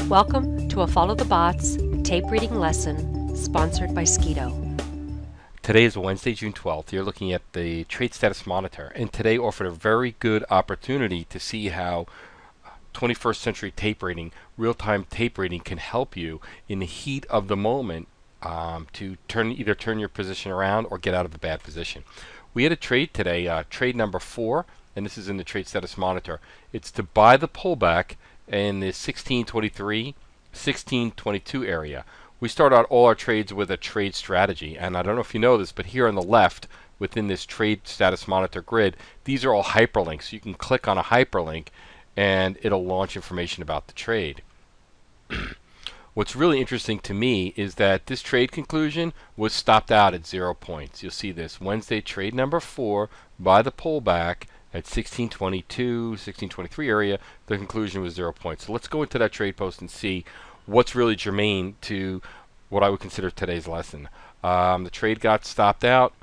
Welcome to a Follow the Bots tape reading lesson sponsored by Skeeto. Today is Wednesday, June 12th. You're looking at the Trade Status Monitor, and today offered a very good opportunity to see how 21st century tape reading, real-time tape reading, can help you in the heat of the moment to either turn your position around or get out of a bad position. We had a trade today, trade number 4, and this is in the Trade Status Monitor. It's to buy the pullback in the 1623, 1622 area. We start out all our trades with a trade strategy, and I don't know if you know this, but here on the left within this Trade Status Monitor grid, these are all hyperlinks. You can click on a hyperlink and it'll launch information about the trade. What's really interesting to me is that this trade conclusion was stopped out at 0 points. You'll see this Wednesday trade number 4 by the pullback at 1622, 1623 area. The conclusion was 0 points. So let's go into that trade post and see what's really germane to what I would consider today's lesson. The trade got stopped out,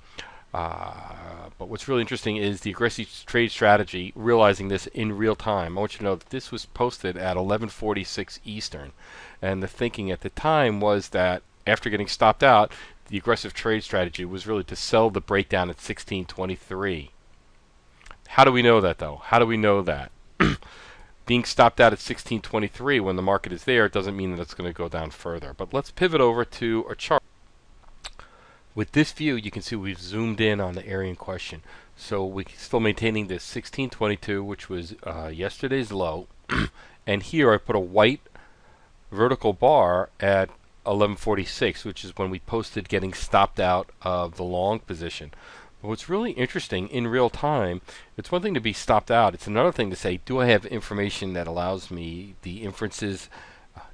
but what's really interesting is the aggressive trade strategy, realizing this in real time. I want you to know that this was posted at 11:46 Eastern, and the thinking at the time was that after getting stopped out, the aggressive trade strategy was really to sell the breakdown at 1623. How do we know that, though? How do we know that? Being stopped out at 1623 when the market is there doesn't mean that it's going to go down further. But let's pivot over to a chart. With this view, you can see we've zoomed in on the area in question. So we're still maintaining this 1622, which was yesterday's low. And here I put a white vertical bar at 1146, which is when we posted getting stopped out of the long position. What's really interesting in real time, it's one thing to be stopped out. It's another thing to say, do I have information that allows me the inferences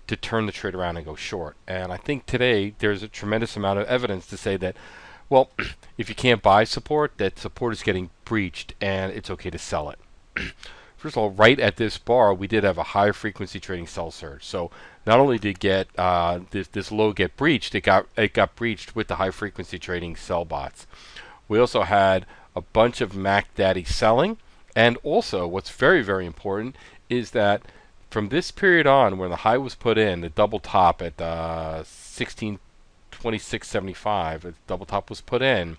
to turn the trade around and go short? And I think today there's a tremendous amount of evidence to say that, well, if you can't buy support, that support is getting breached and it's okay to sell it. First of all, right at this bar, we did have a high frequency trading sell surge. So not only did get this low get breached, it got breached with the high frequency trading sell bots. We also had a bunch of Mac Daddy selling, and also what's very, very important is that from this period on, when the high was put in, the double top at 1626.75, the double top was put in,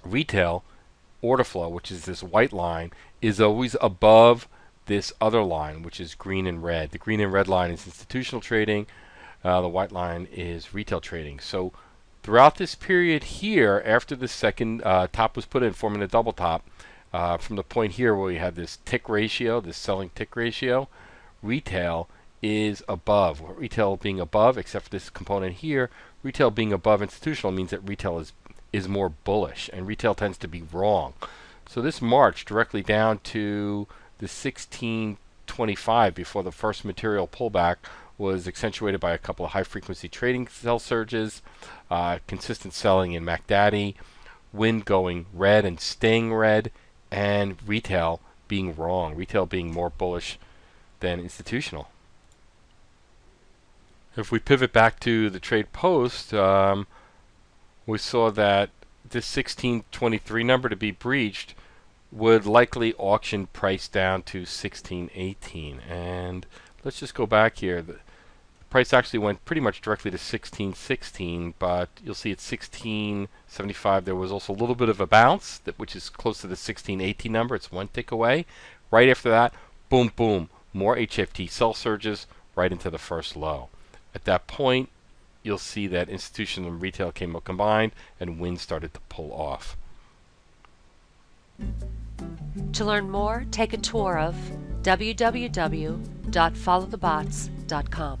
retail order flow, which is this white line, is always above this other line, which is green and red. The green and red line is institutional trading. The white line is retail trading. So throughout this period here, after the second top was put in, forming a double top, from the point here where we have this tick ratio, this selling tick ratio, retail is above. Retail being above, except for this component here, retail being above institutional means that retail is more bullish, and retail tends to be wrong. So this march directly down to the 1625 before the first material pullback was accentuated by a couple of high-frequency trading sell surges, consistent selling in Mac Daddy, wind going red and staying red, and retail being wrong, retail being more bullish than institutional. If we pivot back to the trade post, we saw that this 1623 number to be breached would likely auction price down to 1618. And let's just go back here. The price actually went pretty much directly to 1616, but you'll see at 1675 there was also a little bit of a bounce, which is close to the 1618 number. It's one tick away. Right after that, boom, boom, more HFT sell surges right into the first low. At that point, you'll see that institutional and retail came up combined, and wind started to pull off. To learn more, take a tour of www.followthebots.com.